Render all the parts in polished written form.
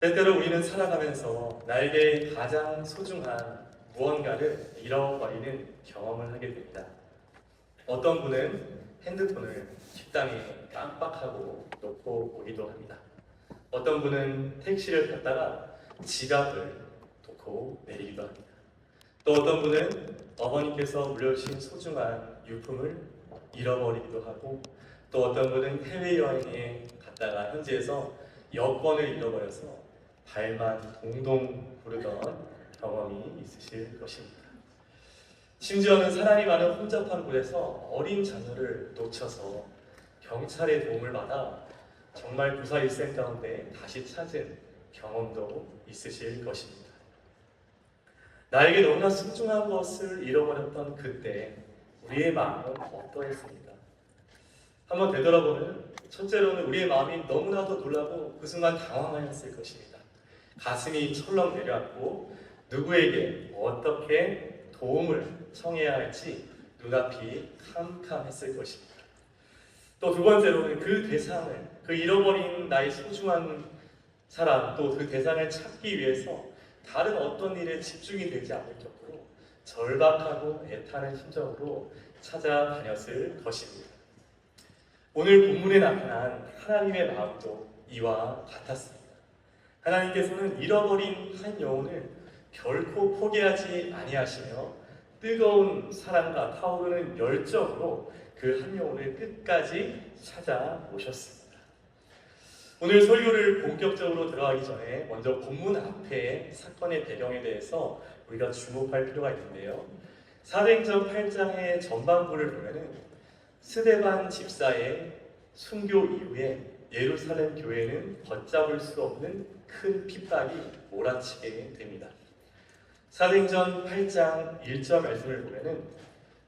때때로 우리는 살아가면서 나에게 가장 소중한 무언가를 잃어버리는 경험을 하게 됩니다. 어떤 분은 핸드폰을 식당에 깜빡하고 놓고 오기도 합니다. 어떤 분은 택시를 탔다가 지갑을 놓고 내리기도 합니다. 또 어떤 분은 어머니께서 물려주신 소중한 유품을 잃어버리기도 하고, 또 어떤 분은 해외여행에 갔다가 현지에서 여권을 잃어버려서 발만 동동 구르던 경험이 있으실 것입니다. 심지어는 사람이 많은 혼잡한 곳에서 어린 자녀를 놓쳐서 경찰의 도움을 받아 정말 구사일생 가운데 다시 찾은 경험도 있으실 것입니다. 나에게 너무나 소중한 것을 잃어버렸던 그때 우리의 마음은 어떠했습니까? 한번 되돌아보면 첫째로는 우리의 마음이 너무나도 놀라고 그 순간 당황하였을 것입니다. 가슴이 철렁 내려앉고 누구에게 어떻게 도움을 청해야 할지 눈앞이 캄캄했을 것입니다. 또 두 번째로는 그 대상을, 그 잃어버린 나의 소중한 사람, 또 그 대상을 찾기 위해서 다른 어떤 일에 집중이 되지 않을 정도로 절박하고 애타는 심정으로 찾아다녔을 것입니다. 오늘 본문에 나타난 하나님의 마음도 이와 같았습니다. 하나님께서는 잃어버린 한 영혼을 결코 포기하지 아니하시며 뜨거운 사랑과 타오르는 열정으로 그 한 영혼을 끝까지 찾아오셨습니다. 오늘 설교를 본격적으로 들어가기 전에 먼저 본문 앞에 사건의 배경에 대해서 우리가 주목할 필요가 있는데요. 사도행전 8장의 전반부를 보면은 스데반 집사의 순교 이후에 예루살렘 교회는 걷잡을 수 없는 큰 핍박이 몰아치게 됩니다. 사도행전 8장 1절 말씀을 보면은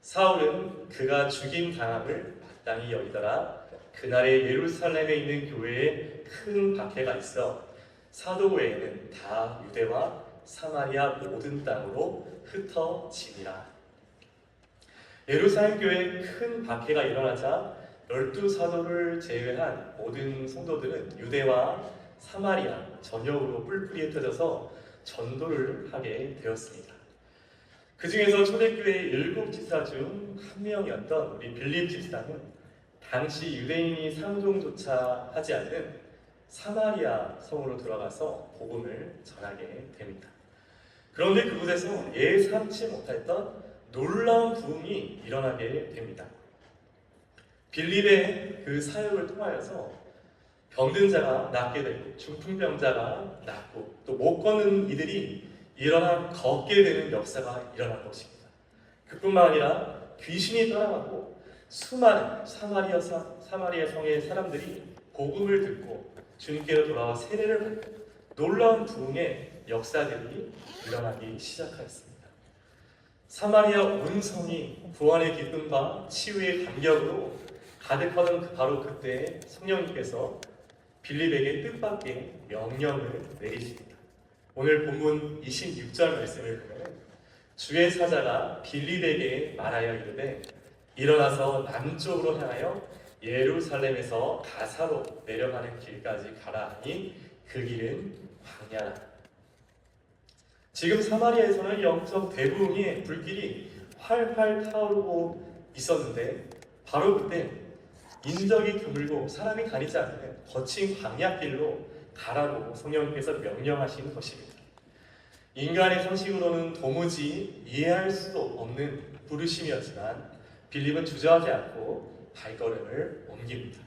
사울은 그가 죽임 당함을 마땅히 여기더라. 그날에 예루살렘에 있는 교회에 큰 박해가 있어 사도 외에는 다 유대와 사마리아 모든 땅으로 흩어지니라. 예루살렘 교회에 큰 박해가 일어나자 12사도를 제외한 모든 성도들은 유대와 사마리아 전역으로 뿔뿔이 흩어져서 전도를 하게 되었습니다. 그 중에서 초대교회의 7집사 중 한 명이었던 우리 빌립 집사는 당시 유대인이 상종조차 하지 않는 사마리아 성으로 들어가서 복음을 전하게 됩니다. 그런데 그곳에서 예상치 못했던 놀라운 부흥이 일어나게 됩니다. 빌립의 그 사역을 통하여서 병든 자가 낫게 되고 중풍병자가 낫고 또 못 걷는 이들이 일어나 걷게 되는 역사가 일어난 것입니다. 그뿐만 아니라 귀신이 떠나가고 수많은 사마리아 성의 사람들이 복음을 듣고 주님께로 돌아와 세례를 받고 놀라운 부흥의 역사들이 일어나기 시작하였습니다. 사마리아 온 성이 구원의 기쁨과 치유의 감격으로 가득하던 바로 그때 성령님께서 빌립에게 뜻밖의 명령을 내리십니다. 오늘 본문 26절 말씀을 보면 주의 사자가 빌립에게 말하여 이르되 일어나서 남쪽으로 향하여 예루살렘에서 가사로 내려가는 길까지 가라 하니 그 길은 광야라. 지금 사마리아에서는 영적 대부흥의 불길이 활활 타오르고 있었는데 바로 그때 인적이 드물고 사람이 다니지 않는 거친 광야길로 가라고 성령님께서 명령하신 것입니다. 인간의 상식으로는 도무지 이해할 수도 없는 부르심이었지만 빌립은 주저하지 않고 발걸음을 옮깁니다.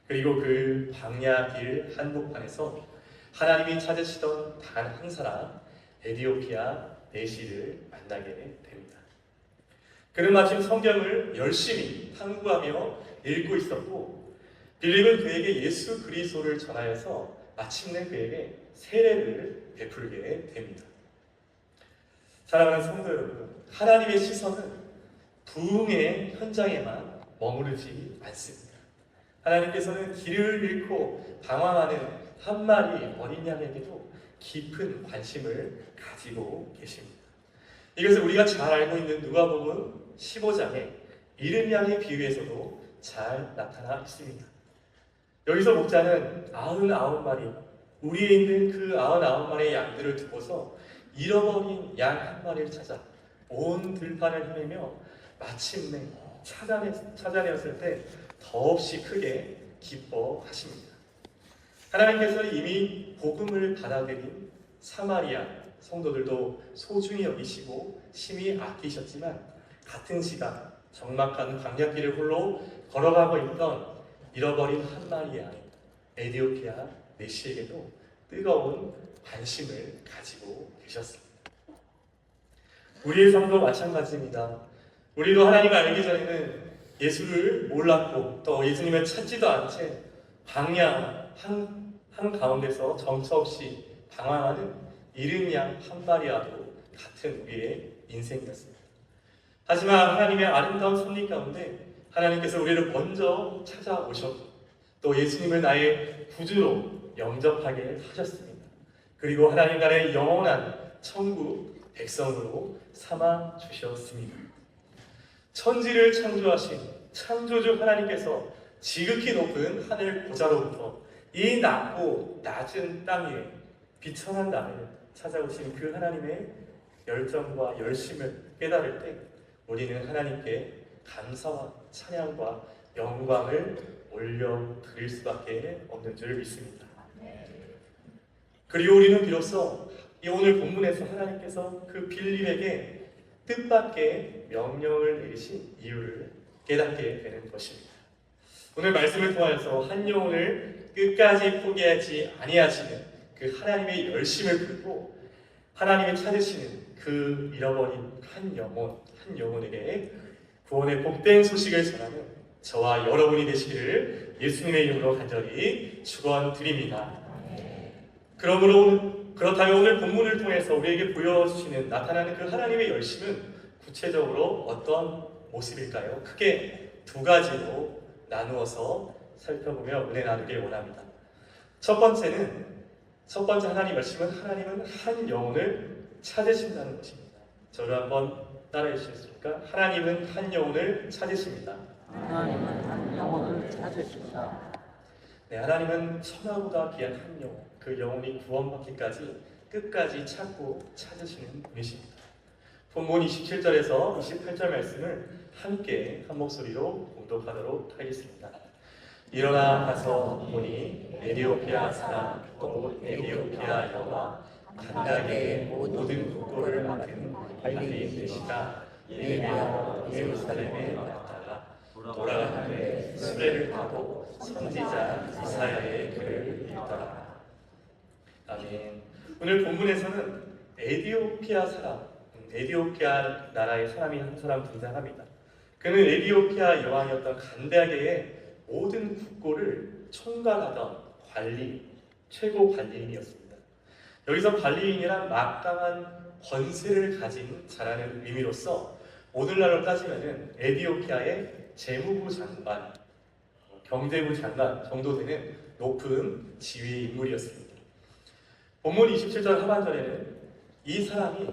그리고 그 광야길 한복판에서 하나님이 찾으시던 단 한 사람 에디오피아 내시를 만나게 됩니다. 그는 마침 성경을 열심히 탐구하며 읽고 있었고 빌립은 그에게 예수 그리스도를 전하여서 마침내 그에게 세례를 베풀게 됩니다. 사랑하는 성도 여러분, 하나님의 시선은 부흥의 현장에만 머무르지 않습니다. 하나님께서는 길을 잃고 방황하는 한 마리 어린 양에게도 깊은 관심을 가지고 계십니다. 이것을 우리가 잘 알고 있는 누가복음 15장의 잃은 양의 비유에서도 잘 나타나 있습니다. 여기서 목자는 99마리 우리에 있는 그 99마리의 양들을 두고서 잃어버린 양 한 마리를 찾아 온 들판을 헤매며 마침내 찾아내었을 때 더없이 크게 기뻐하십니다. 하나님께서 이미 복음을 받아들인 사마리아 성도들도 소중히 여기시고 심히 아끼셨지만, 같은 시간 적막한 광야길을 홀로 걸어가고 있던 잃어버린 한 마리의 양 에디오피아 내시에게도 뜨거운 관심을 가지고 계셨습니다. 우리의 삶도 마찬가지입니다. 우리도 하나님을 알기 전에는 예수를 몰랐고 또 예수님을 찾지도 않은 채 광야 한가운데서 정처 없이 방황하는 잃은 양 한 마리와도 같은 우리의 인생이었습니다. 하지만 하나님의 아름다운 섭리 가운데 하나님께서 우리를 먼저 찾아오셨고 또 예수님을 나의 구주로 영접하게 하셨습니다. 그리고 하나님 나라의 영원한 천국 백성으로 삼아 주셨습니다. 천지를 창조하신 창조주 하나님께서 지극히 높은 하늘 보좌로부터 이 낮고 낮은 땅 위에 비천한 나를 찾아오신 그 하나님의 열정과 열심을 깨달을 때 우리는 하나님께 감사와 찬양과 영광을 올려드릴 수밖에 없는 줄 믿습니다. 그리고 우리는 비로소 이 오늘 본문에서 하나님께서 그 빌립에게 뜻밖의 명령을 내리신 이유를 깨닫게 되는 것입니다. 오늘 말씀을 통해서 한 영혼을 끝까지 포기하지 아니하시는 그 하나님의 열심을 풀고 하나님이 찾으시는 그 잃어버린 한 영혼에게 구원의 복된 소식을 전하는 저와 여러분이 되시기를 예수님의 이름으로 간절히 축원드립니다. 그렇다면 오늘 본문을 통해서 우리에게 보여주시는 나타나는 그 하나님의 열심은 구체적으로 어떤 모습일까요? 크게 두 가지로 나누어서 살펴보며 은혜 나누길 원합니다. 첫 번째 하나님 열심은 하나님은 한 영혼을 찾으신다는 것입니다. 저를 한번 따라해 주시겠습니까? 하나님은 한 영혼을 찾으십니다. 하나님은 한 영혼을 찾으십니다. 네, 하나님은 천하보다 귀한 한 영혼, 그 영혼이 구원받기까지 끝까지 찾고 찾으시는 분이십니다. 본문 27절에서 28절 말씀을 함께 한 목소리로 봉독하도록 하겠습니다. 일어나 가서 보니 에디오피아 사람 또 에디오피아 여와 간다게의 모든 국고를 맡은 관리인 되시가 예배하러 예루살렘에 왔다가 돌아가는데 수레를 타고 선지자 이사야의 글을 읽더라. 아멘. 오늘 본문에서는 에디오피아 나라의 사람이 한 사람 등장합니다. 그는 에디오피아 여왕이었던 간다게의 모든 국고를 총괄하던 최고 관리인이었습니다. 여기서 관리인이란 막강한 권세를 가진 자라는 의미로서 오늘날로 따지면 에디오피아의 재무부 장관, 경제부 장관 정도 되는 높은 지위의 인물이었습니다. 본문 27절 하반절에는 이 사람이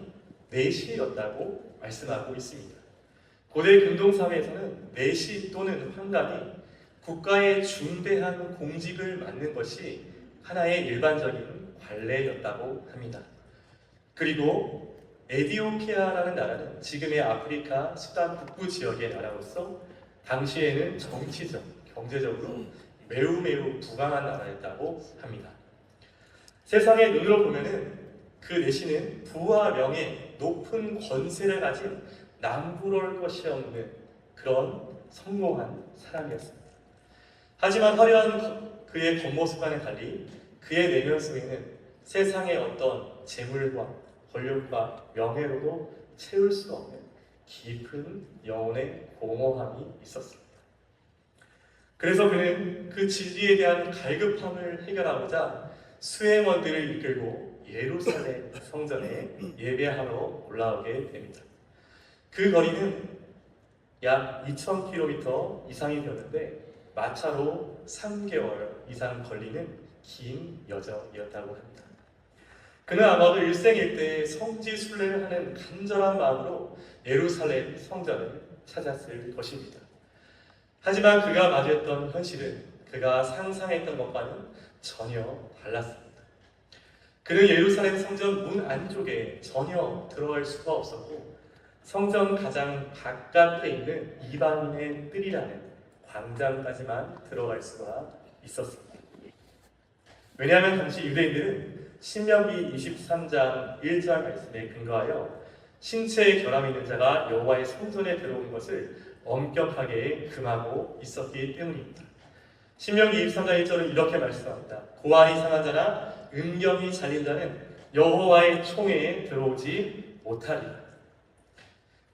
내시였다고 말씀하고 있습니다. 고대 근동사회에서는 내시 또는 황관이 국가의 중대한 공직을 맡는 것이 하나의 일반적인 관례였다고 합니다. 그리고 에디오피아라는 나라는 지금의 아프리카 수단 북부 지역의 나라로서 당시에는 정치적, 경제적으로 매우 부강한 나라였다고 합니다. 세상의 눈으로 보면은 그 내시는 부와 명예, 높은 권세를 가진 남부러울 것이 없는 그런 성공한 사람이었습니다. 하지만 화려한 그의 겉모습과는 달리 그의 내면 속에는 세상의 어떤 재물과 권력과 명예로도 채울 수 없는 깊은 영혼의 공허함이 있었습니다. 그래서 그는 그 진리에 대한 갈급함을 해결하고자 수행원들을 이끌고 예루살렘 성전에 예배하러 올라오게 됩니다. 그 거리는 약 2000km 이상이 되었는데 마차로 3개월 이상 걸리는 긴 여정이었다고 합니다. 그는 아마도 일생일대에 성지 순례를 하는 간절한 마음으로 예루살렘 성전을 찾았을 것입니다. 하지만 그가 마주했던 현실은 그가 상상했던 것과는 전혀 달랐습니다. 그는 예루살렘 성전 문 안쪽에 전혀 들어갈 수가 없었고 성전 가장 바깥에 있는 이방인의 뜰이라는 광장까지만 들어갈 수가 있었습니다. 왜냐하면 당시 유대인들은 신명기 23장 1절 말씀에 근거하여 신체에 결함이 있는 자가 여호와의 성전에 들어오는 것을 엄격하게 금하고 있었기 때문입니다. 신명기 23장 1절은 이렇게 말씀합니다. 고환이 상한 자나 음경이 잘린 자는 여호와의 총회에 들어오지 못하리라.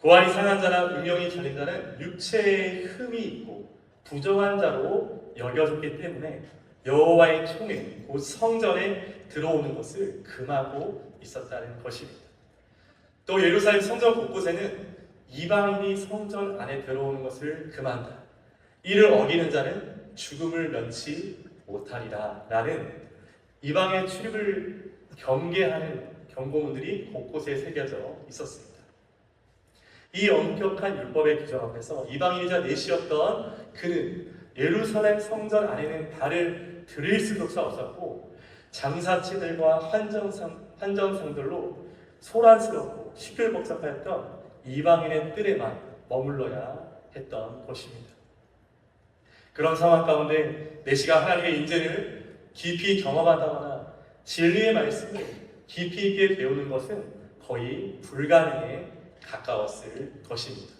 고환이 상한 자나 음경이 잘린 자는 육체에 흠이 있고 부정한 자로 여겨졌기 때문에 여호와의 총회, 곧 성전에 들어오는 것을 금하고 있었다는 것입니다. 또 예루살렘 성전 곳곳에는 이방인이 성전 안에 들어오는 것을 금한다. 이를 어기는 자는 죽음을 면치 못하리라 라는 이방의 출입을 경계하는 경고문들이 곳곳에 새겨져 있었습니다. 이 엄격한 율법의 규정 앞에서 이방인이자 내시였던 그는 예루살렘 성전 안에는 발을 들일 수도 없었고 장사치들과 환전상들로 소란스럽고 시끌벅적하였던 이방인의 뜰에만 머물러야 했던 것입니다. 그런 상황 가운데 내시가 하나님의 인재를 깊이 경험하다거나 진리의 말씀을 깊이 있게 배우는 것은 거의 불가능에 가까웠을 것입니다.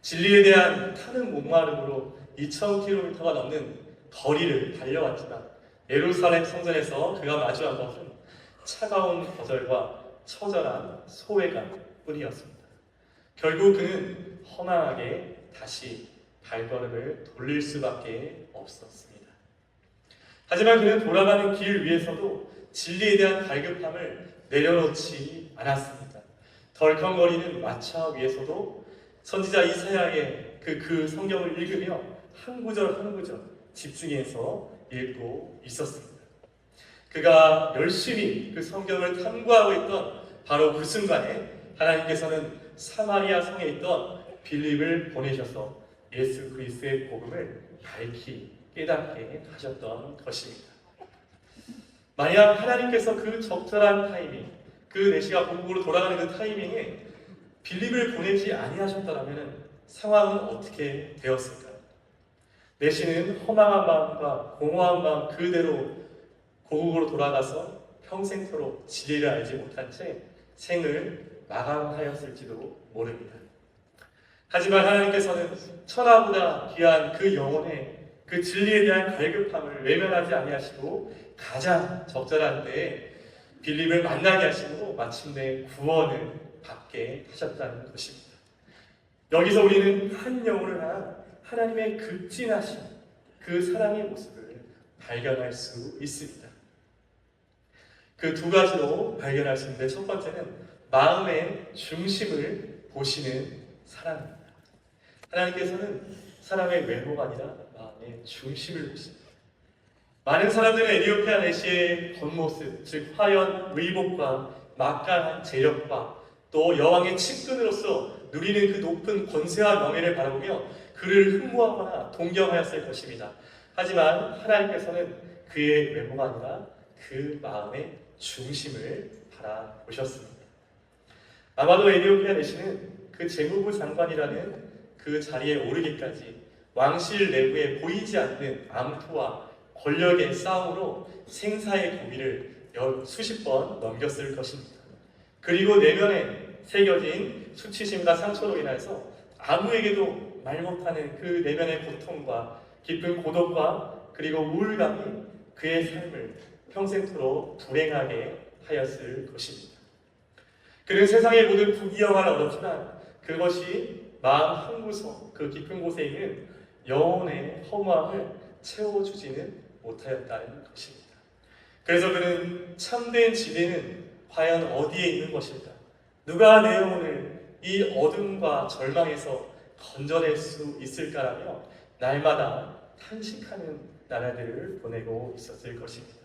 진리에 대한 타는 목마름으로 2,000km가 넘는 거리를 달려왔지만 예루살렘 성전에서 그가 마주한 것은 차가운 거절과 처절한 소외감 뿐이었습니다. 결국 그는 허망하게 다시 발걸음을 돌릴 수밖에 없었습니다. 하지만 그는 돌아가는 길 위에서도 진리에 대한 갈급함을 내려놓지 않았습니다. 덜컹거리는 마차 위에서도 선지자 이사야의 그 성경을 읽으며 한 구절 한 구절 집중해서 읽고 있었습니다. 그가 열심히 그 성경을 탐구하고 있던 바로 그 순간에 하나님께서는 사마리아 성에 있던 빌립을 보내셔서 예수 그리스도의 복음을 밝히 깨닫게 하셨던 것입니다. 만약 하나님께서 그 적절한 타이밍, 그 내시가 본국으로 돌아가는 그 타이밍에 빌립을 보내지 아니하셨더라면 상황은 어떻게 되었을까요? 내시는 허망한 마음과 공허한 마음 그대로 고국으로 돌아가서 평생토록 진리를 알지 못한 채 생을 마감하였을지도 모릅니다. 하지만 하나님께서는 천하보다 귀한 그 영혼의 그 진리에 대한 갈급함을 외면하지 아니하시고 가장 적절한 때에 빌립을 만나게 하시고 마침내 구원을 받게 하셨다는 것입니다. 여기서 우리는 한 영혼을 향한 하나님의 극진하신 그 사랑의 모습을 발견할 수 있습니다. 그 두 가지로 발견할 수 있는데 첫 번째는 마음의 중심을 보시는 사랑입니다. 하나님께서는 사람의 외모가 아니라 마음의 중심을 보십니다. 많은 사람들은 에티오피아 내시의 겉모습, 즉 화려한 의복과 막강한 재력과 또 여왕의 측근으로서 누리는 그 높은 권세와 명예를 바라보며 그를 흠모하거나 동경하였을 것입니다. 하지만 하나님께서는 그의 외모가 아니라 그 마음의 중심을 바라보셨습니다. 아마도 에티오피아 내시는 그 재무부 장관이라는 그 자리에 오르기까지 왕실 내부에 보이지 않는 암투와 권력의 싸움으로 생사의 고비를 수십 번 넘겼을 것입니다. 그리고 내면에 새겨진 수치심과 상처로 인해서 아무에게도 말 못하는 그 내면의 고통과 깊은 고독과 그리고 우울감이 그의 삶을 평생토록 불행하게 하였을 것입니다. 그는 세상의 모든 부귀영화를 얻었지만 그것이 마음 한구석 그 깊은 곳에 있는 영혼의 허무함을 채워주지는 못하였다는 것입니다. 그래서 그는 참된 진리는 과연 어디에 있는 것일까? 누가 내 영혼을 이 어둠과 절망에서 건져낼 수 있을까라며 날마다 탄식하는 나날들을 보내고 있었을 것입니다.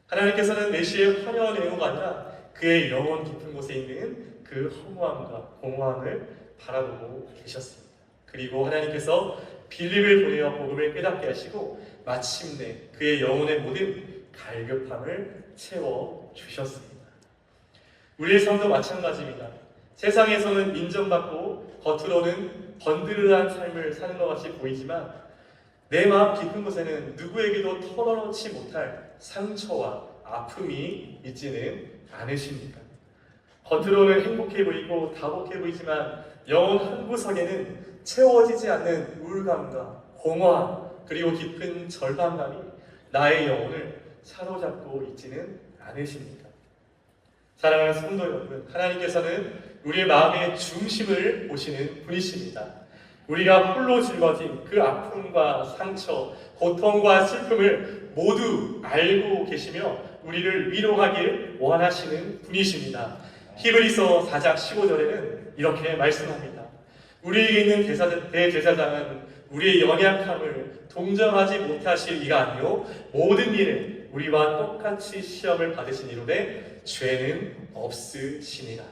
하나님께서는 메시의 화려한 외모가 아니라 그의 영혼 깊은 곳에 있는 그 허무함과 공허함을 바라보고 계셨습니다. 그리고 하나님께서 빌립을 보내어 복음을 깨닫게 하시고 마침내 그의 영혼의 모든 갈급함을 채워 주셨습니다. 우리의 삶도 마찬가지입니다. 세상에서는 인정받고 겉으로는 번드르한 삶을 사는 것 같이 보이지만 내 마음 깊은 곳에는 누구에게도 털어놓지 못할 상처와 아픔이 있지는 않으십니까? 겉으로는 행복해 보이고 다복해 보이지만 영혼 한구석에는 채워지지 않는 우울감과 공허함 그리고 깊은 절망감이 나의 영혼을 사로잡고 있지는 않으십니까? 사랑하는 성도 여러분, 하나님께서는 우리의 마음의 중심을 보시는 분이십니다. 우리가 홀로 짊어진 그 아픔과 상처, 고통과 슬픔을 모두 알고 계시며 우리를 위로하길 원하시는 분이십니다. 히브리서 4장 15절에는 이렇게 말씀합니다. 우리에게 있는 대제사장은 우리의 연약함을 동정하지 못하실 이가 아니요 모든 일에 우리와 똑같이 시험을 받으시니로되 죄는 없으시니라.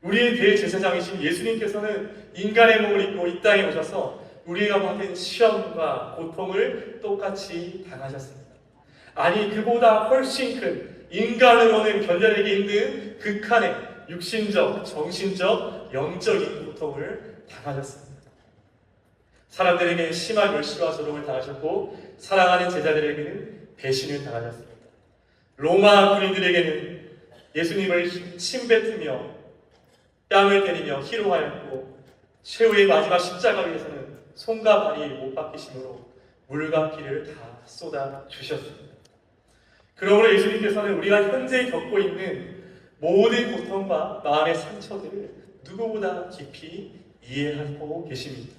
우리의 대제사장이신 예수님께서는 인간의 몸을 입고 이 땅에 오셔서 우리가 받은 시험과 고통을 똑같이 당하셨습니다. 아니 그보다 훨씬 큰 인간으로는 견뎌내기 힘든 극한의 육신적, 정신적, 영적인 고통을 당하셨습니다. 사람들에게 심한 멸시와 조롱을 당하셨고 사랑하는 제자들에게는 배신을 당하셨습니다. 로마 군인들에게는 예수님을 침뱉으며 뺨을 때리며 희롱하였고 최후의 마지막 십자가 위에서는 손과 발이 못 박히심으로 물과 피를 다 쏟아 주셨습니다. 그러므로 예수님께서는 우리가 현재 겪고 있는 모든 고통과 마음의 상처들을 누구보다 깊이 이해하고 계십니다.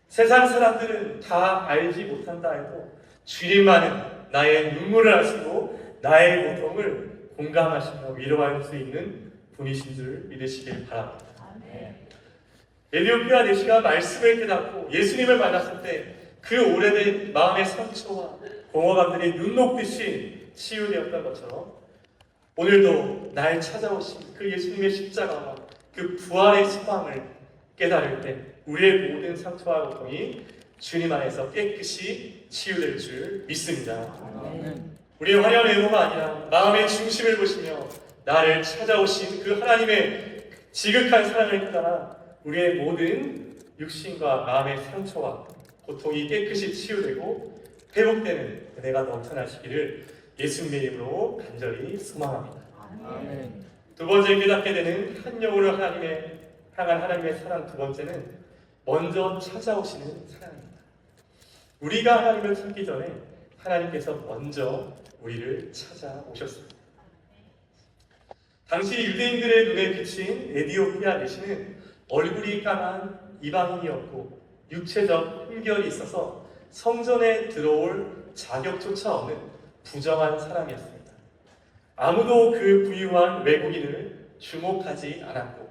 세상 사람들은 다 알지 못한다 해도 주님 많은 나의 눈물을 아시고 나의 고통을 공감하시며 위로할 수 있는 분이신 줄 믿으시길 바랍니다. 에디오피아 내시가 말씀을 깨닫고 예수님을 만났을 때 그 오래된 마음의 상처와 공허감들이 눈 녹듯이 치유되었던 것처럼 오늘도 날 찾아오신 그 예수님의 십자가와 그 부활의 소망을 깨달을 때 우리의 모든 상처와 고통이 주님 안에서 깨끗이 치유될 줄 믿습니다. 우리의 화려한 외모가 아니라 마음의 중심을 보시며 나를 찾아오신 그 하나님의 지극한 사랑을 깨달아 우리의 모든 육신과 마음의 상처와 고통이 깨끗이 치유되고 회복되는 은혜가 넘쳐나시기를 예수님의 이름으로 간절히 소망합니다. 두 번째 깨닫게 되는 한 영으로 하나님의 향한 하나님의 사랑 두 번째는 먼저 찾아오시는 사랑입니다. 우리가 하나님을 찾기 전에 하나님께서 먼저 우리를 찾아오셨습니다. 당시 유대인들의 눈에 비친 에디오피아 내시는 얼굴이 까만 이방인이었고 육체적 흠결이 있어서 성전에 들어올 자격조차 없는 부정한 사람이었습니다. 아무도 그 부유한 외국인을 주목하지 않았고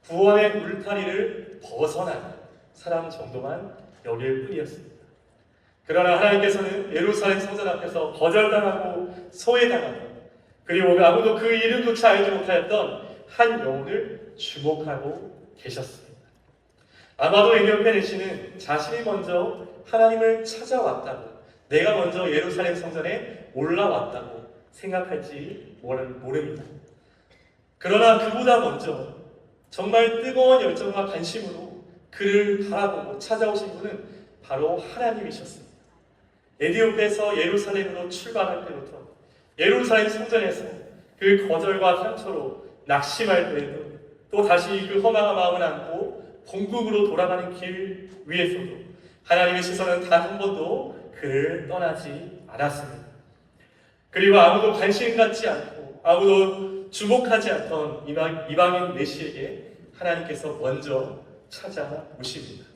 구원의 울타리를 벗어난 사람 정도만 여길 뿐이었습니다. 그러나 하나님께서는 예루살렘 성전 앞에서 거절당하고 소외당하던 그리고 아무도 그 이름조차 알지 못하였던 한 영혼을 주목하고 계셨습니다. 아마도 에디오피아 내시는 자신이 먼저 하나님을 찾아왔다고 내가 먼저 예루살렘 성전에 올라왔다고 생각할지 모릅니다. 그러나 그보다 먼저 정말 뜨거운 열정과 관심으로 그를 바라보고 찾아오신 분은 바로 하나님이셨습니다. 에디오피아에서 예루살렘으로 출발할 때부터 예루살렘 성전에서 그 거절과 상처로 낙심할 때에도 또 다시 그 허망한 마음을 안고 본국으로 돌아가는 길 위에서도 하나님의 시선은 단 한 번도 그를 떠나지 않았습니다. 그리고 아무도 관심 갖지 않고 아무도 주목하지 않던 이방인 내시에게 하나님께서 먼저 찾아오십니다.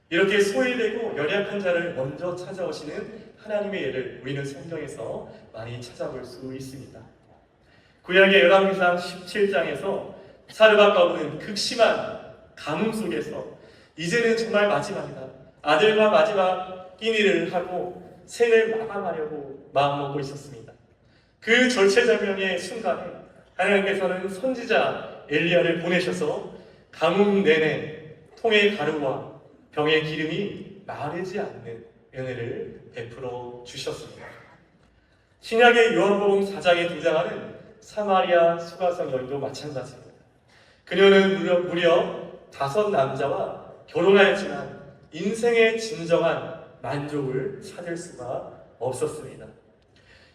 이렇게 소외되고 연약한 자를 먼저 찾아오시는 하나님의 예를 우리는 성경에서 많이 찾아볼 수 있습니다. 구약의 열왕기상 17장에서 사르밧 과부는 극심한 가뭄 속에서 이제는 정말 마지막이다. 아들과 마지막 끼니를 하고 생을 마감하려고 마음먹고 있었습니다. 그 절체절명의 순간에 하나님께서는 선지자 엘리야를 보내셔서 가뭄 내내 통의 가루와 병의 기름이 마르지 않는 은혜를 베풀어 주셨습니다. 신약의 요한복음 4장에 등장하는 사마리아 수가성 여인도 마찬가지입니다. 그녀는 무려 5 남자와 결혼하였지만 인생의 진정한 만족을 찾을 수가 없었습니다.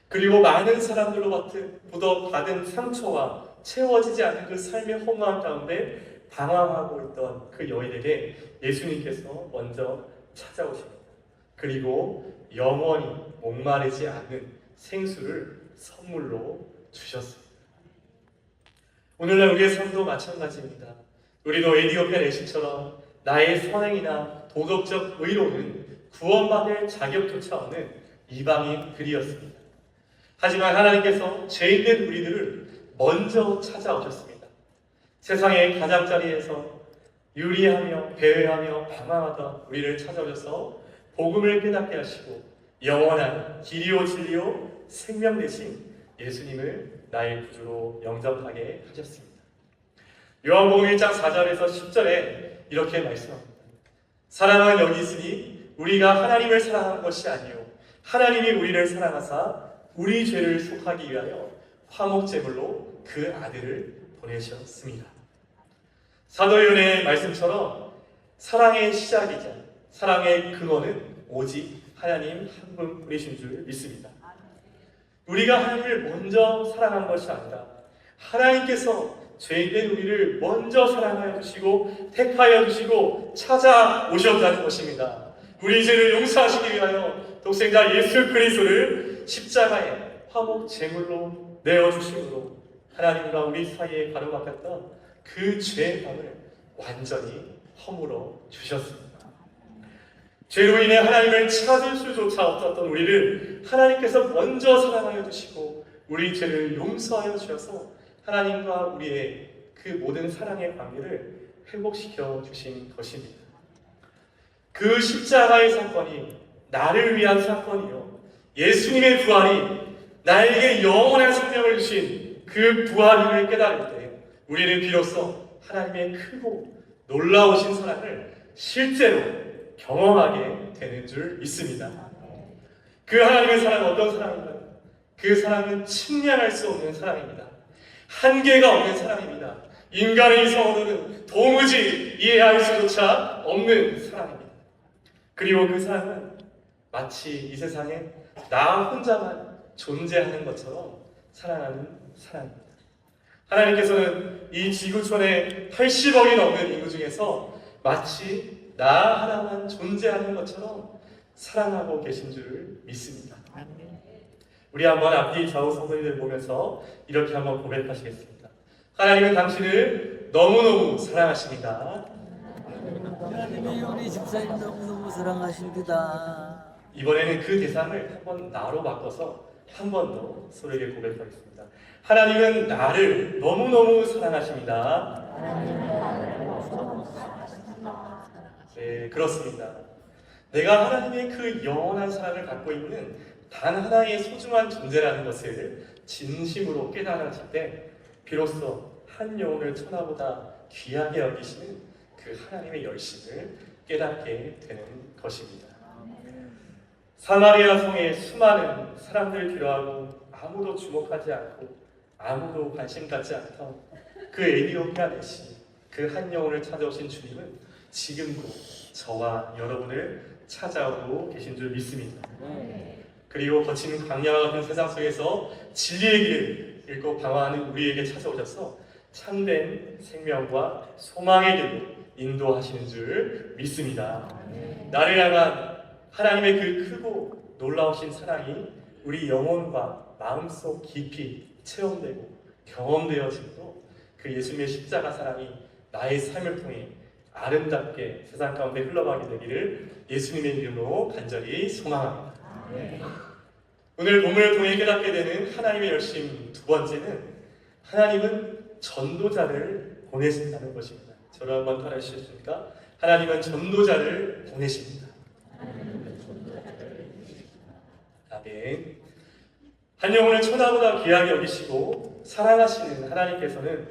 그리고 많은 사람들로부터 받은 상처와 채워지지 않는 그 삶의 허무함 가운데 방황하고 있던 그 여인에게 예수님께서 먼저 찾아오십니다. 그리고 영원히 목마르지 않는 생수를 선물로 주셨습니다. 오늘날 우리의 삶도 마찬가지입니다. 우리도 에디오피아 내시처럼 나의 선행이나 도덕적 의로는 구원받을 자격조차 없는 이방인들이었습니다. 하지만 하나님께서 죄 있는 우리들을 먼저 찾아오셨습니다. 세상의 가장자리에서 유리하며 배회하며 방황하던 우리를 찾아오셔서 복음을 깨닫게 하시고 영원한 길이요 진리요 생명 되신 예수님을 나의 구주로 영접하게 하셨습니다. 요한복음 1장 4절에서 10절에 이렇게 말씀합니다. 사랑은 여기 있으니 우리가 하나님을 사랑한 것이 아니요 하나님이 우리를 사랑하사 우리 죄를 속하기 위하여 화목제물로 그 아들을 보내셨습니다. 사도 요한의 말씀처럼 사랑의 시작이자 사랑의 근원은 오직 하나님 한 분뿐이신 줄 믿습니다. 우리가 하나님을 먼저 사랑한 것이 아니라 하나님께서 죄인된 우리를 먼저 사랑하여 주시고 택하여 주시고 찾아오셨다는 것입니다. 우리 죄를 용서하시기 위하여 독생자 예수 그리스도를 십자가에 화목 제물로 내어주심으로 하나님과 우리 사이에 가로막혔던 그 죄의 감을 완전히 허물어 주셨습니다. 죄로 인해 하나님을 찾을 수조차 없었던 우리를 하나님께서 먼저 사랑하여 주시고 우리 죄를 용서하여 주셔서 하나님과 우리의 그 모든 사랑의 관계를 회복시켜 주신 것입니다. 그 십자가의 사건이 나를 위한 사건이요 예수님의 부활이 나에게 영원한 생명을 주신 그 부활임을 깨달을 때 우리는 비로소 하나님의 크고 놀라우신 사랑을 실제로 경험하게 되는 줄 믿습니다. 그 하나님의 사랑은 어떤 사랑인가요? 그 사랑은 측량할 수 없는 사랑입니다. 한계가 없는 사랑입니다. 인간의 이성으로는 도무지 이해할 수조차 없는 사랑입니다. 그리고 그 사랑은 마치 이 세상에 나 혼자만 존재하는 것처럼 사랑하는 사랑입니다. 하나님께서는 이 지구촌의 80억이 넘는 인구 중에서 마치 나 하나만 존재하는 것처럼 사랑하고 계신 줄 믿습니다. 우리 한번 앞뒤 좌우 성도님들 보면서 이렇게 한번 고백하시겠습니다. 하나님은 당신을 너무너무 사랑하십니다. 하나님이 우리 집사님 너무너무 사랑하십니다. 이번에는 그 대상을 한번 나로 바꿔서 한 번 더 서로에게 고백하겠습니다. 하나님은 나를 너무너무 사랑하십니다. 네, 그렇습니다. 내가 하나님의 그 영원한 사랑을 갖고 있는 단 하나의 소중한 존재라는 것을 진심으로 깨달았을 때 비로소 한 영혼을 천하보다 귀하게 여기시는 그 하나님의 열심을 깨닫게 되는 것입니다. 사마리아 성에 수많은 사람들을 필요하고 아무도 주목하지 않고 아무도 관심 갖지 않던 그 에디오피아 내시 그 한 영혼을 찾아오신 주님은 지금도 저와 여러분을 찾아오고 계신 줄 믿습니다. 그리고 거친 광야와 같은 세상 속에서 진리의 길을 잃고 방황하는 우리에게 찾아오셔서 참된 생명과 소망의 길로 인도하시는 줄 믿습니다. 나를 향한 하나님의 그 크고 놀라우신 사랑이 우리 영혼과 마음속 깊이 체험되고 경험되어지므로 그 예수님의 십자가 사랑이 나의 삶을 통해 아름답게 세상 가운데 흘러가게 되기를 예수님의 이름으로 간절히 소망합니다. 오늘 본문을 통해 깨닫게 되는 하나님의 열심 두 번째는 하나님은 전도자를 보내신다는 것입니다. 저를 한번 따라하시겠습니까? 하나님은 전도자를 보내십니다. 아멘. 한 영혼을 천하보다 귀하게 여기시고 사랑하시는 하나님께서는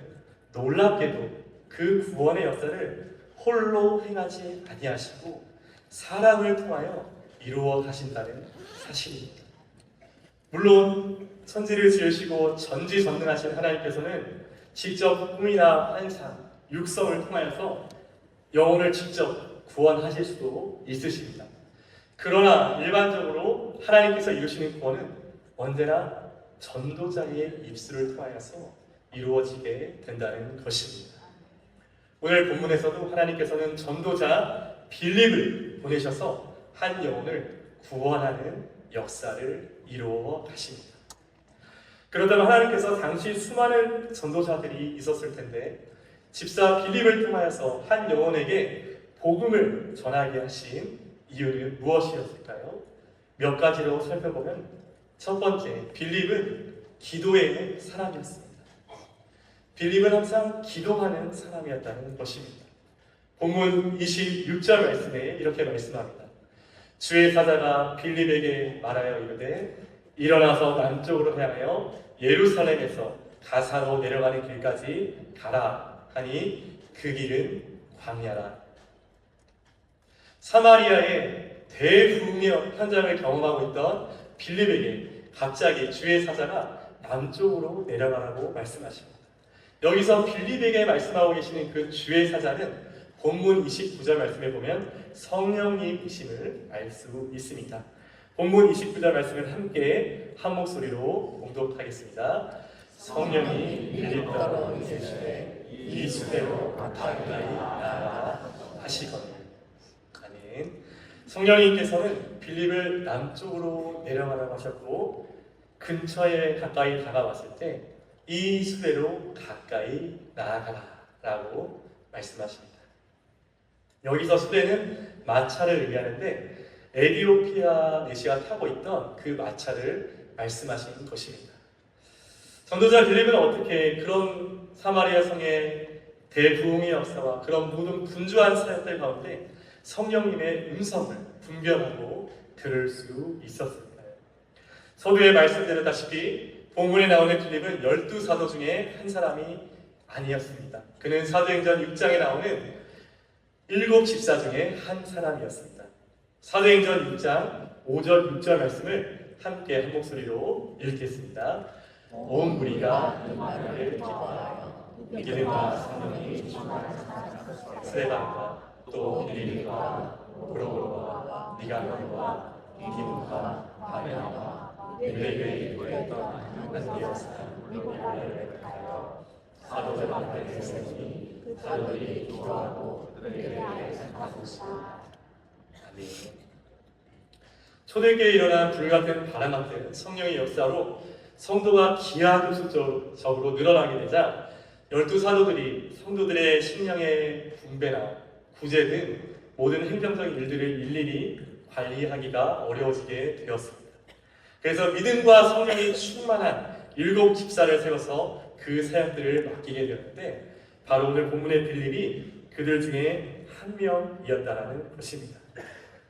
놀랍게도 그 구원의 역사를 홀로 행하지 아니하시고 사람을 통하여 이루어 가신다는 사실입니다. 물론 천지를 지으시고 전지전능하신 하나님께서는 직접 꿈이나 환상, 육성을 통하여서 영혼을 직접 구원하실 수도 있으십니다. 그러나 일반적으로 하나님께서 이루시는 구원은 언제나 전도자의 입술을 통하여서 이루어지게 된다는 것입니다. 오늘 본문에서도 하나님께서는 전도자 빌립을 보내셔서 한 영혼을 구원하는 역사를 이루어 가십니다. 그렇다면 하나님께서 당시 수많은 전도자들이 있었을 텐데 집사 빌립을 통하여서 한 영혼에게 복음을 전하게 하신 이유는 무엇이었을까요? 몇 가지로 살펴보면 첫 번째, 빌립은 기도의 사람이었습니다. 빌립은 항상 기도하는 사람이었다는 것입니다. 본문 26절 말씀에 이렇게 말씀합니다. 주의 사자가 빌립에게 말하여 이르되 일어나서 남쪽으로 향하여 예루살렘에서 가사로 내려가는 길까지 가라 하니 그 길은 광야라. 사마리아의 대부흥의 현장을 경험하고 있던 빌립에게 갑자기 주의 사자가 남쪽으로 내려가라고 말씀하십니다. 여기서 빌립에게 말씀하고 계시는 그 주의 사자는 본문 29절 말씀에 보면 성령님이심을 알 수 있습니다. 본문 29절 말씀을 함께 한 목소리로 봉독하겠습니다. 성령이 빌립더러 이르시되 이 수대로 가까이 나아가 하시거늘. 아멘. 성령님께서는 빌립을 남쪽으로 내려가라고 하셨고 근처에 가까이 다가왔을 때 이 수대로 가까이 나아가라 라고 말씀하십니다. 여기서 수대는 마차를 의미하는데 에디오피아 내시가 타고 있던 그 마차를 말씀하시는 것입니다. 전도자 빌립은 어떻게 그런 사마리아 성의 대부흥의 역사와 그런 모든 분주한 사역들 가운데 성령님의 음성을 분별하고 들을 수 있었을까요? 서두에 말씀드렸다시피 본문에 나오는 빌립은 12사도 중에 한 사람이 아니었습니다. 그는 사도행전 6장에 나오는 7 집사 중에 한 사람이었습니다. 사도행전 6장 5절 6절 말씀을 함께 한 목소리로 읽겠습니다. 온 무리가 그 말을 기뻐하여 믿음과 성령이 충만하사 스데반과 또 빌립과 프로고와 니가노와 디모과 바네나와 빌립에 있던 안디옥 사람 니고라를 하여 사도들한테 했으니 사도들이 기도하고 그들에게 하소서. 아멘. 초대교회에 일어난 불같은 바람 같은 성령의 역사로 성도가 기하급수적으로 늘어나게 되자 12사도들이 성도들의 심령의 분배나 구제 등 모든 행정적인 일들을 일일이 관리하기가 어려워지게 되었습니다. 그래서 믿음과 성령이 충만한 7 집사를 세워서 그 사역들을 맡기게 되었는데 바로 오늘 본문의 빌립이 그들 중에 한 명이었다라는 것입니다.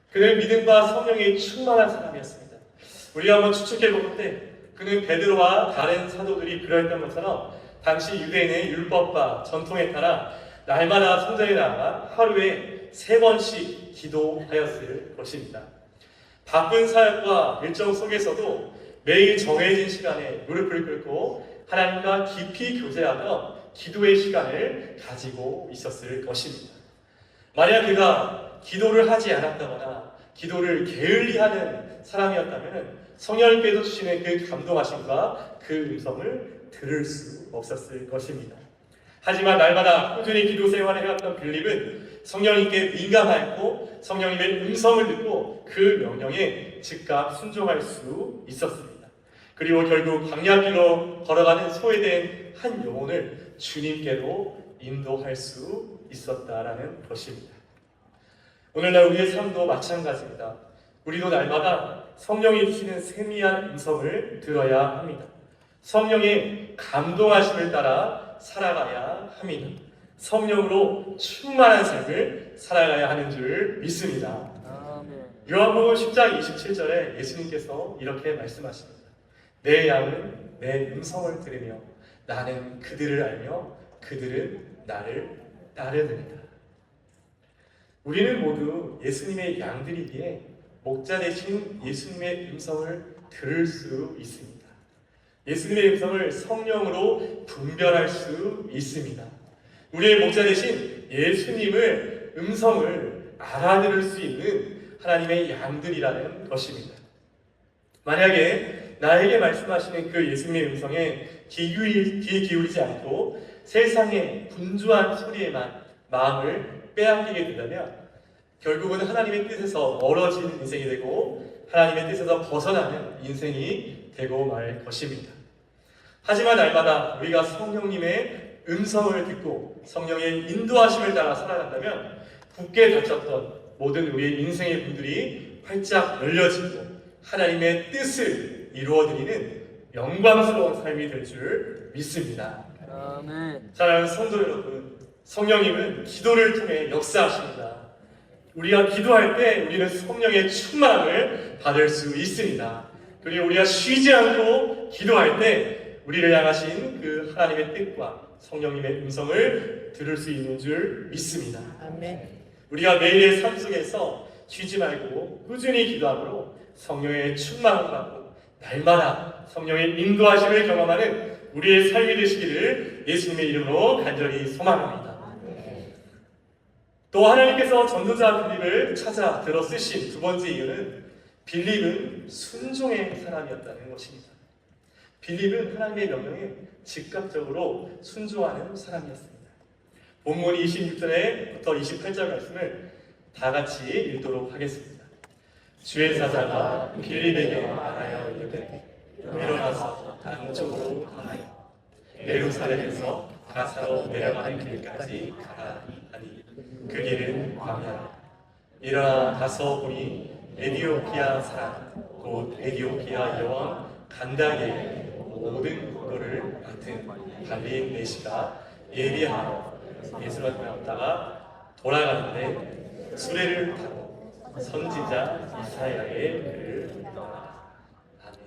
그는 믿음과 성령이 충만한 사람이었습니다. 우리가 한번 추측해 볼 때 그는 베드로와 다른 사도들이 그러했던 것처럼 당시 유대인의 율법과 전통에 따라 날마다 성전에 나아가 하루에 3번씩 기도하였을 것입니다. 바쁜 사역과 일정 속에서도 매일 정해진 시간에 무릎을 꿇고 하나님과 깊이 교제하며 기도의 시간을 가지고 있었을 것입니다. 만약 그가 기도를 하지 않았다거나 기도를 게을리하는 사람이었다면 성령님께서 주시는 그 감동하심과 그 음성을 들을 수 없었을 것입니다. 하지만 날마다 꾸준히 기도 생활을 해왔던 빌립은 성령님께 민감하였고 성령님의 음성을 듣고 그 명령에 즉각 순종할 수 있었습니다. 그리고 결국 광야길로 걸어가는 소외된 한 영혼을 주님께로 인도할 수 있었다라는 것입니다. 오늘날 우리의 삶도 마찬가지입니다. 우리도 날마다 성령이 주시는 세미한 음성을 들어야 합니다. 성령의 감동하심을 따라 살아가야 합니다. 성령으로 충만한 삶을 살아가야 하는 줄 믿습니다. 요한복음 10장 27절에 예수님께서 이렇게 말씀하십니다. 내 양은 내 음성을 들으며 나는 그들을 알며 그들은 나를 따르느니라. 우리는 모두 예수님의 양들이기에 목자 되신 예수님의 음성을 들을 수 있습니다. 예수님의 음성을 성령으로 분별할 수 있습니다. 우리의 목자 되신 예수님을 음성을 알아들을 수 있는 하나님의 양들이라는 것입니다. 만약에 나에게 말씀하시는 그 예수님의 음성에 귀 기울이지 않고 세상의 분주한 소리에만 마음을 빼앗기게 된다면 결국은 하나님의 뜻에서 멀어진 인생이 되고 하나님의 뜻에서 벗어나는 인생이 되고 말 것입니다. 하지만 날마다 우리가 성령님의 음성을 듣고 성령의 인도하심을 따라 살아간다면 굳게 닫혔던 모든 우리의 인생의 문들이 활짝 열려지고 하나님의 뜻을 이루어드리는 영광스러운 삶이 될 줄 믿습니다. 아멘. 사랑하는 성도 여러분, 성령님은 기도를 통해 역사하십니다. 우리가 기도할 때 우리는 성령의 충만함을 받을 수 있습니다. 그리고 우리가 쉬지 않고 기도할 때 우리를 향하신 그 하나님의 뜻과 성령님의 음성을 들을 수 있는 줄 믿습니다. 아멘. 우리가 매일의 삶 속에서 쉬지 말고 꾸준히 기도함으로 성령의 충만함을 받고 날마다 성령의 인도하심을 경험하는 우리의 삶이 되시기를 예수님의 이름으로 간절히 소망합니다. 또 하나님께서 전도자 빌립을 찾아 들어 쓰신 두 번째 이유는 빌립은 순종의 사람이었다는 것입니다. 빌립은 하나님의 명령에 즉각적으로 순종하는 사람이었습니다. 본문 26절부터 28절 말씀을 다 같이 읽도록 하겠습니다. 주의 사자가 빌립에게 말하여 이르되 일어나서 남쪽으로 가하여 예루살렘에서 가사로 내려가는 길까지 가라 하니 그 길은 광야라. 일어나 가서 보니 에디오피아 사람 곧 에디오피아 여왕 간다게의 모든 국도를 맡은 발리네시가 예비하여 예수를 왔다가 돌아가는데 수레를 타고 선지자 이사야의 글을 읽더라. 아멘.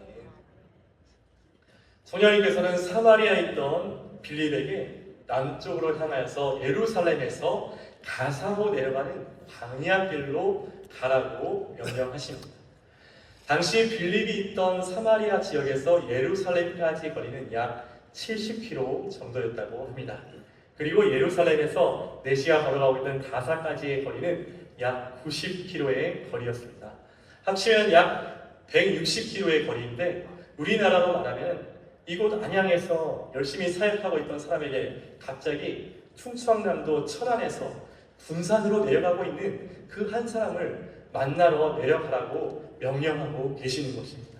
성령님께서는 사마리아에 있던 빌립에게 남쪽으로 향하여서 예루살렘에서 가사로 내려가는 광야길로 가라고 명령하십니다. 당시 빌립이 있던 사마리아 지역에서 예루살렘까지 거리는 약 70km 정도였다고 합니다. 그리고 예루살렘에서 4시간 걸어가고 있던 가사까지의 거리는 약 90km의 거리였습니다. 합치면 약 160km의 거리인데 우리나라로 말하면 이곳 안양에서 열심히 사역하고 있던 사람에게 갑자기 충청남도 천안에서 군산으로 내려가고 있는 그 한 사람을 만나러 내려가라고 명령하고 계시는 것입니다.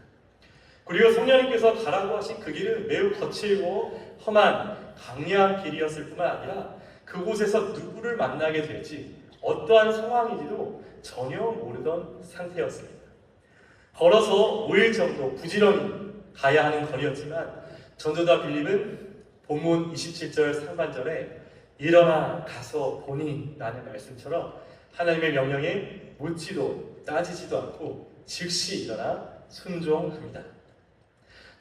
그리고 성령님께서 가라고 하신 그 길은 매우 거칠고 험한 광야 길이었을 뿐만 아니라 그곳에서 누구를 만나게 될지 어떠한 상황인지도 전혀 모르던 상태였습니다. 걸어서 5일 정도 부지런히 가야 하는 거리였지만 전도자 빌립은 본문 27절 상반절에 일어나 가서 보니 라는 말씀처럼 하나님의 명령에 묻지도 따지지도 않고 즉시 일어나 순종합니다.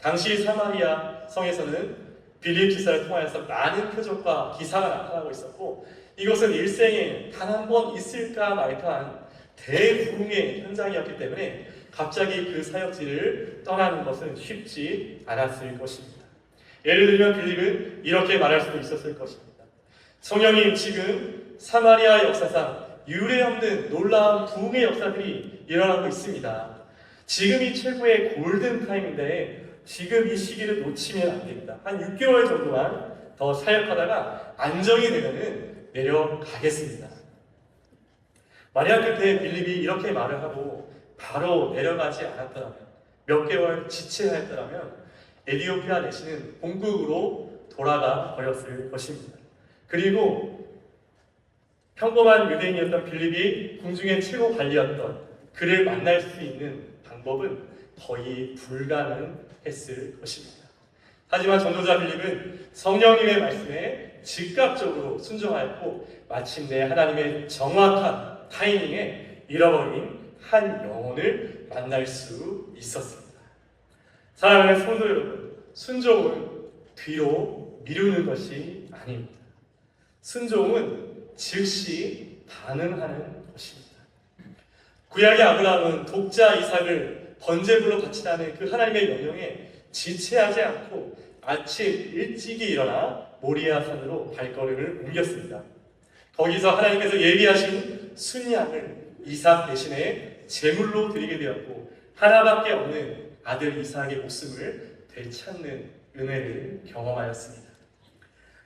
당시 사마리아 성에서는 빌립 지사를 통하여서 많은 표적과 기사가 나타나고 있었고 이것은 일생에 단 한 번 있을까 말까한 대부흥의 현장이었기 때문에 갑자기 그 사역지를 떠나는 것은 쉽지 않았을 것입니다. 예를 들면 빌립은 이렇게 말할 수도 있었을 것입니다. 성령님, 지금 사마리아 역사상 유례없는 놀라운 부흥의 역사들이 일어나고 있습니다. 지금이 최고의 골든타임인데 지금 이 시기를 놓치면 안 됩니다. 한 6개월 정도만 더 사역하다가 안정이 되면은 내려가겠습니다. 만약 그때 빌립이 이렇게 말을 하고 바로 내려가지 않았더라면, 몇 개월 지체하였더라면 에디오피아 내시는 본국으로 돌아가 버렸을 것입니다. 그리고 평범한 유대인이었던 빌립이 궁중의 최고 관리였던 그를 만날 수 있는 방법은 거의 불가능했을 것입니다. 하지만 전도자 빌립은 성령님의 말씀에 즉각적으로 순종하였고 마침내 하나님의 정확한 타이밍에 잃어버린 한 영혼을 만날 수 있었습니다. 사랑하는 성도 여러분, 순종은 뒤로 미루는 것이 아닙니다. 순종은 즉시 반응하는 것입니다. 구약의 아브라함은 독자 이삭을 번제물로 바치라는 그 하나님의 명령에 지체하지 않고 아침 일찍이 일어나 모리아 산으로 발걸음을 옮겼습니다. 거기서 하나님께서 예비하신 순양을 이삭 대신에 제물로 드리게 되었고 하나밖에 없는 아들 이삭의 목숨을 되찾는 은혜를 경험하였습니다.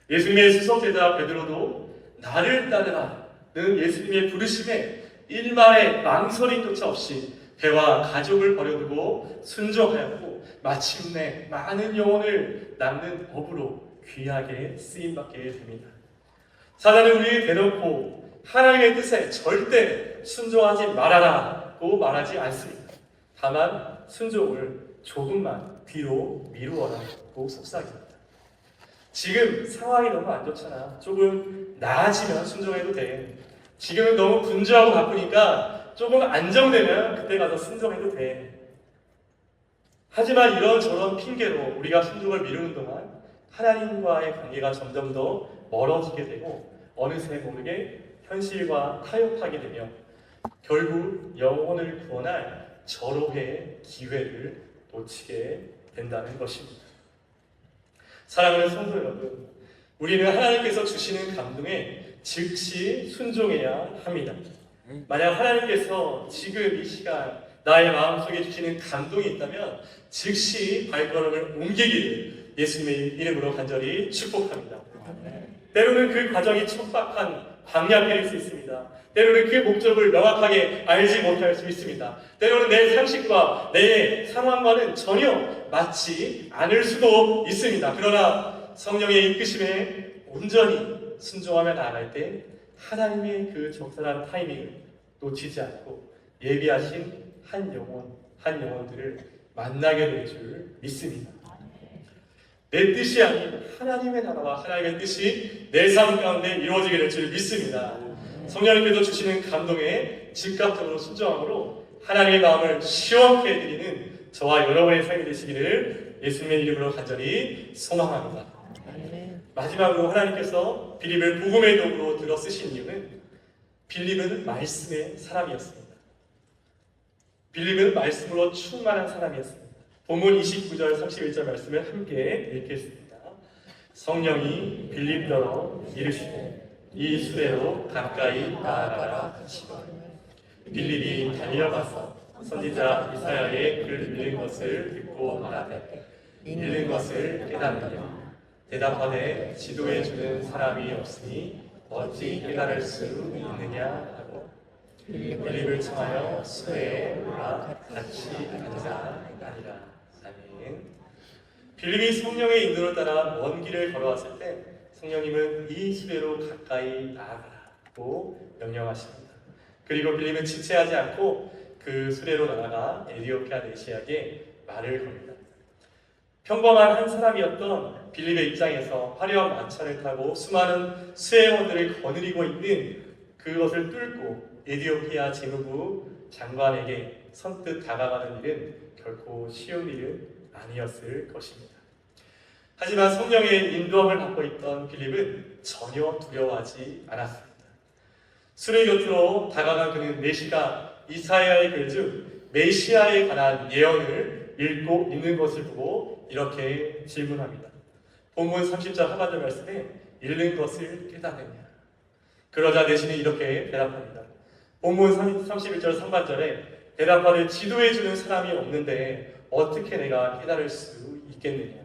예수님의 수석제자 베드로도 나를 따르라는 예수님의 부르심에 일말의 망설임조차 없이 배와 가족을 버려두고 순종하였고 마침내 많은 영혼을 낳는 법으로 귀하게 쓰임받게 됩니다. 사단은 우리를 대놓고 하나님의 뜻에 절대 순종하지 말아라고 말하지 않습니다. 다만 순종을 조금만 뒤로 미루어라고 속삭입니다. 지금 상황이 너무 안 좋잖아. 조금 나아지면 순종해도 돼. 지금은 너무 분주하고 바쁘니까 조금 안정되면 그때 가서 순종해도 돼. 하지만 이런저런 핑계로 우리가 순종을 미루는 동안 하나님과의 관계가 점점 더 멀어지게 되고 어느새 모르게 현실과 타협하게 되며 결국 영혼을 구원할 절호의 기회를 놓치게 된다는 것입니다. 사랑하는 성도 여러분, 우리는 하나님께서 주시는 감동에 즉시 순종해야 합니다. 만약 하나님께서 지금 이 시간 나의 마음속에 주시는 감동이 있다면 즉시 발걸음을 옮기기를 예수님의 이름으로 간절히 축복합니다. 때로는 그 과정이 척박한 광야길일 수 있습니다. 때로는 그 목적을 명확하게 알지 못할 수 있습니다. 때로는 내 상식과 내 상황과는 전혀 맞지 않을 수도 있습니다. 그러나 성령의 이끄심에 온전히 순종하며 나아갈 때 하나님의 그 적절한 타이밍을 놓치지 않고 예비하신 한 영혼들을 만나게 될 줄 믿습니다. 내 뜻이 아닌 하나님의 나라와 하나님의 뜻이 내 삶 가운데 이루어지게 될 줄 믿습니다. 성령님께서 주시는 감동에 즉각적으로 순종함으로 하나님의 마음을 시원케 해드리는 저와 여러분의 삶이 되시기를 예수님의 이름으로 간절히 소망합니다. 마지막으로 하나님께서 빌립을 복음의 도구로 들어 쓰신 이유는 빌립은 말씀의 사람이었습니다. 빌립은 말씀으로 충만한 사람이었습니다. 본문 29절 31절 말씀을 함께 읽겠습니다. 성령이 빌립더러 이르시되 이 수레로 가까이 나아가라 하시고 빌립이 달려가서 선지자 이사야의 글 읽는 것을 듣고 말하되 읽는 것을 깨닫느냐 대답하되 지도해 주는 사람이 없으니 어찌 깨달을 수 있느냐 하고 빌립을 청하여 수레에 올라 같이 앉아 가니라. 아멘. 빌립이 성령의 인도를 따라 먼 길을 걸어왔을 때 성령님은 이 수레로 가까이 나아가라고 명령하십니다. 그리고 빌립은 지체하지 않고 그 수레로 나아가 에디오피아 내시아에게 말을 겁니다. 평범한 한 사람이었던 빌립의 입장에서 화려한 마차를 타고 수많은 수혜원들을 거느리고 있는 그것을 뚫고 에디오피아 재무부 장관에게 선뜻 다가가는 일은 결코 쉬운 일은 아니었을 것입니다. 하지만 성령의 인도함을 받고 있던 빌립은 전혀 두려워하지 않았습니다. 수레 곁으로 다가간 그는 메시가 이사야의 글 중 메시아에 관한 예언을 읽고 있는 것을 보고 이렇게 질문합니다. 본문 30절 하반절 말씀에 읽는 것을 깨닫느냐. 그러자 내시는 이렇게 대답합니다. 본문 31절 상반절에 대답하되 지도해주는 사람이 없는데 어떻게 내가 깨달을 수 있겠느냐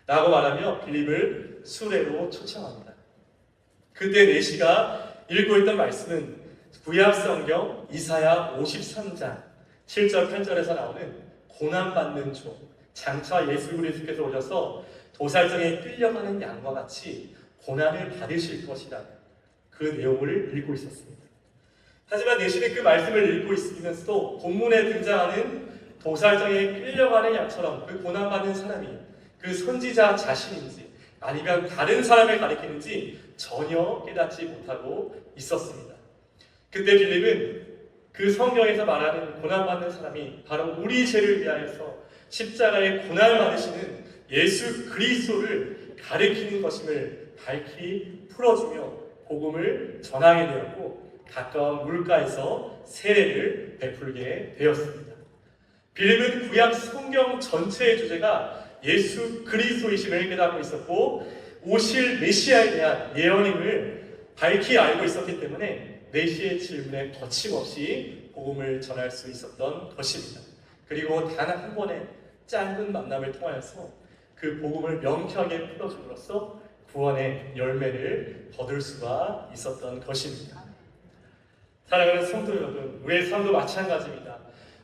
라고 말하며 빌립을 수레로 초청합니다. 그때 내시가 읽고 있던 말씀은 구약성경 이사야 53장 7절 8절에서 나오는 고난받는 종, 장차 예수 그리스도께서 오셔서 도살장에 끌려가는 양과 같이 고난을 받으실 것이라는 그 내용을 읽고 있었습니다. 하지만 내시는 그 말씀을 읽고 있으면서도 본문에 등장하는 도살장에 끌려가는 양처럼 그 고난받는 사람이 그 선지자 자신인지 아니면 다른 사람을 가리키는지 전혀 깨닫지 못하고 있었습니다. 그때 빌립은 그 성경에서 말하는 고난받는 사람이 바로 우리 죄를 위하여서 십자가의 고난을 받으시는 예수 그리스도를 가리키는 것임을 밝히 풀어주며 복음을 전하게 되었고 가까운 물가에서 세례를 베풀게 되었습니다. 빌립은 구약 성경 전체의 주제가 예수 그리스도이심을 깨닫고 있었고 오실 메시아에 대한 예언임을 밝히 알고 있었기 때문에 메시의 질문에 거침없이 복음을 전할 수 있었던 것입니다. 그리고 단 한 번의 짧은 만남을 통하여서 그 복음을 명쾌하게 풀어줌으로써 구원의 열매를 거둘 수가 있었던 것입니다. 사랑하는 성도 여러분, 우리의 삶도 마찬가지입니다.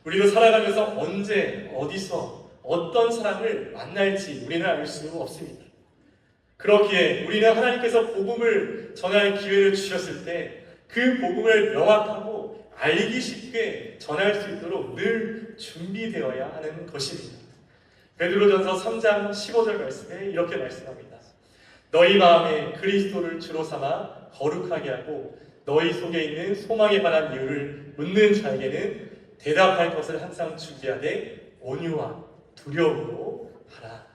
우리도 살아가면서 언제, 어디서, 어떤 사람을 만날지 우리는 알 수 없습니다. 그렇기에 우리는 하나님께서 복음을 전할 기회를 주셨을 때 그 복음을 명확하고 알기 쉽게 전할 수 있도록 늘 준비되어야 하는 것입니다. 베드로전서 3장 15절 말씀에 이렇게 말씀합니다. 너희 마음에 그리스도를 주로 삼아 거룩하게 하고 너희 속에 있는 소망에 관한 이유를 묻는 자에게는 대답할 것을 항상 준비하되 온유와 두려움으로 하라.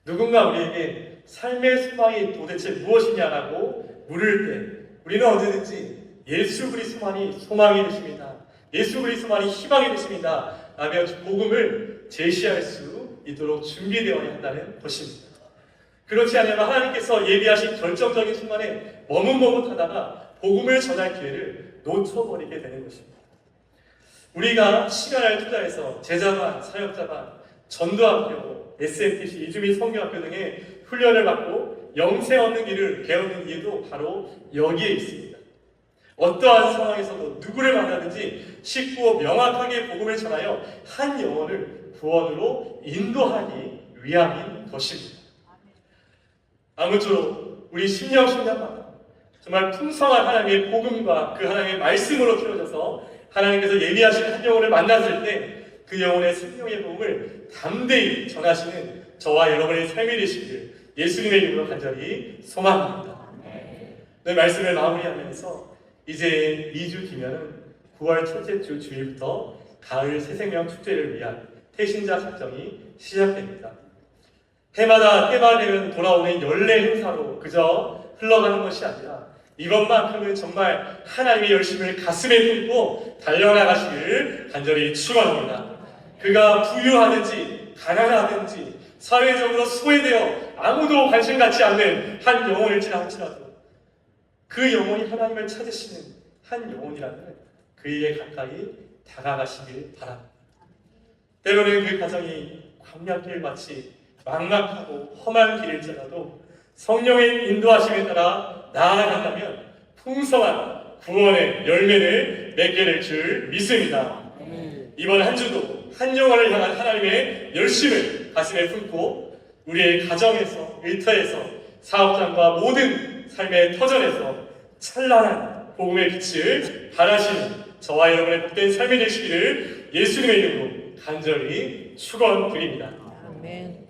누군가 우리에게 삶의 소망이 도대체 무엇이냐라고 물을 때 우리는 언제든지 예수 그리스도만이 소망이 되십니다. 예수 그리스도만이 희망이 되십니다. 라며 복음을 제시할 수 있도록 준비되어야 한다는 것입니다. 그렇지 않으면 하나님께서 예비하신 결정적인 순간에 머뭇머뭇하다가 복음을 전할 기회를 놓쳐버리게 되는 것입니다. 우리가 시간을 투자해서 제자반, 사역자반, 전도학교, SMTC, 이주민 성교학교 등의 훈련을 받고 영생 얻는 길을 배우는 이유도 바로 여기에 있습니다. 어떠한 상황에서도 누구를 만나든지 쉽고 명확하게 복음을 전하여 한 영혼을 구원으로 인도하기 위함인 것입니다. 아무쪼록 우리 10년, 10년마다 정말 풍성한 하나님의 복음과 그 하나님의 말씀으로 채워져서 하나님께서 예비하신 한 영혼을 만났을 때 그 영혼의 생명의 복음을 담대히 전하시는 저와 여러분의 삶이 되시기를 예수님의 이름으로 간절히 소망합니다. 네, 말씀을 마무리하면서 이제 2주 뒤면 9월 첫째 주 주일부터 가을 새생명 축제를 위한 태신자 작정이 시작됩니다. 해마다 때가 되면 돌아오는 연례 행사로 그저 흘러가는 것이 아니라 이번만큼은 정말 하나님의 열심을 가슴에 품고 달려나가시기를 간절히 축원합니다. 그가 부유하든지 가난하든지 사회적으로 소외되어 아무도 관심 갖지 않는 한 영혼일지라 할지라도 그 영혼이 하나님을 찾으시는 한 영혼이라면 그에게 가까이 다가가시길 바랍니다. 때로는 그 가정이 광야길 마치 막막하고 험한 길일지라도 성령의 인도하심에 따라 나아간다면 풍성한 구원의 열매를 맺게 될 줄 믿습니다. 이번 한 주도 한 영혼을 향한 하나님의 열심을 가슴에 품고 우리의 가정에서, 일터에서, 사업장과 모든 삶의 터전에서 찬란한 복음의 빛을 발하시는 저와 여러분의 복된 삶이 되시기를 예수님의 이름으로 간절히 축원드립니다. 아멘.